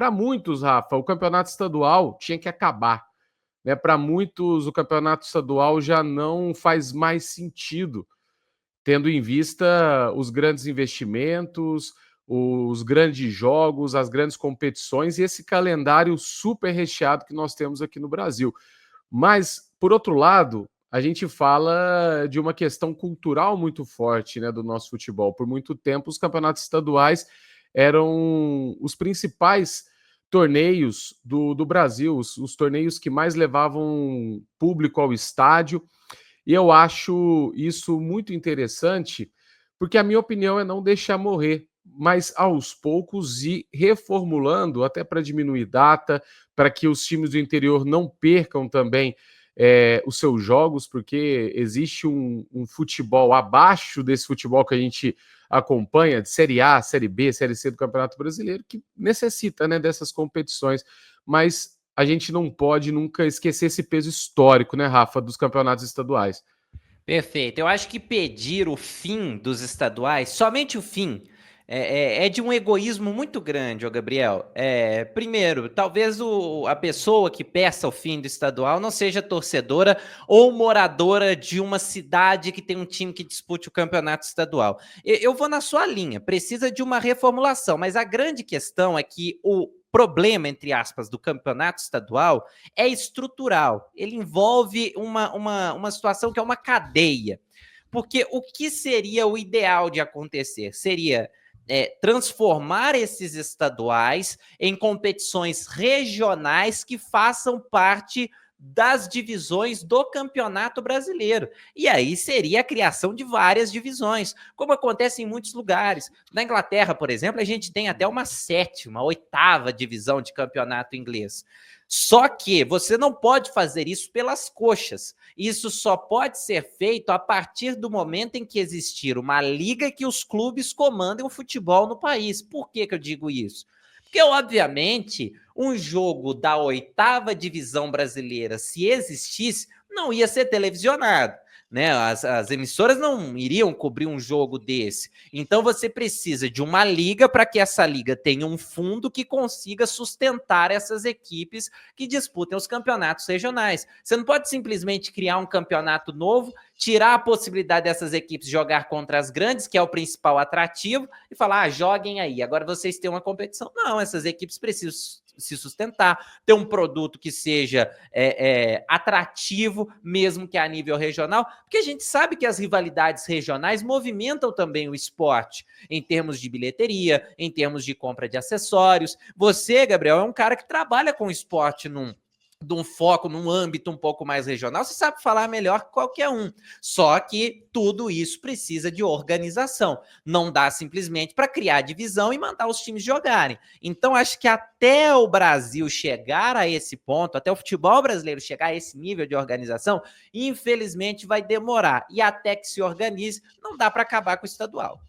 para muitos, Rafa, o campeonato estadual tinha que acabar, né? Para muitos, o campeonato estadual já não faz mais sentido, tendo em vista os grandes investimentos, os grandes jogos, as grandes competições e esse calendário super recheado que nós temos aqui no Brasil. Mas, por outro lado, a gente fala de uma questão cultural muito forte, né, do nosso futebol. Por muito tempo, os campeonatos estaduais eram os principais torneios do Brasil, os torneios que mais levavam público ao estádio. E eu acho isso muito interessante, porque a minha opinião é não deixar morrer, mas aos poucos ir reformulando, até para diminuir data, para que os times do interior não percam também os seus jogos, porque existe um futebol abaixo desse futebol que a gente acompanha, de Série A, Série B, Série C do Campeonato Brasileiro, que necessita, né, dessas competições. Mas a gente não pode nunca esquecer esse peso histórico, né, Rafa, dos campeonatos estaduais. Perfeito. Eu acho que pedir o fim dos estaduais, somente o fim, é de um egoísmo muito grande, ô Gabriel. Primeiro, talvez a pessoa que peça o fim do estadual não seja torcedora ou moradora de uma cidade que tem um time que dispute o campeonato estadual. Eu vou na sua linha, precisa de uma reformulação, mas a grande questão é que o problema, entre aspas, do campeonato estadual é estrutural. Ele envolve uma situação que é uma cadeia. Porque o que seria o ideal de acontecer? Seria transformar esses estaduais em competições regionais que façam parte das divisões do Campeonato Brasileiro. E aí seria a criação de várias divisões, como acontece em muitos lugares. Na Inglaterra, por exemplo, a gente tem até uma sétima, oitava divisão de campeonato inglês. Só que você não pode fazer isso pelas coxas. Isso só pode ser feito a partir do momento em que existir uma liga que os clubes comandem o futebol no país. Por que eu digo isso? Porque, obviamente, um jogo da oitava divisão brasileira, se existisse, não ia ser televisionado. Né? As emissoras não iriam cobrir um jogo desse. Então você precisa de uma liga para que essa liga tenha um fundo que consiga sustentar essas equipes que disputem os campeonatos regionais. Você não pode simplesmente criar um campeonato novo, tirar a possibilidade dessas equipes jogar contra as grandes, que é o principal atrativo, e falar, joguem aí, agora vocês têm uma competição. Não, essas equipes precisam se sustentar, ter um produto que seja atrativo, mesmo que a nível regional, porque a gente sabe que as rivalidades regionais movimentam também o esporte, em termos de bilheteria, em termos de compra de acessórios. Você, Gabriel, é um cara que trabalha com esporte de um foco, num âmbito um pouco mais regional, você sabe falar melhor que qualquer um. Só que tudo isso precisa de organização. Não dá simplesmente para criar divisão e mandar os times jogarem. Então, acho que até o Brasil chegar a esse ponto, até o futebol brasileiro chegar a esse nível de organização, infelizmente vai demorar. E até que se organize, não dá para acabar com o estadual.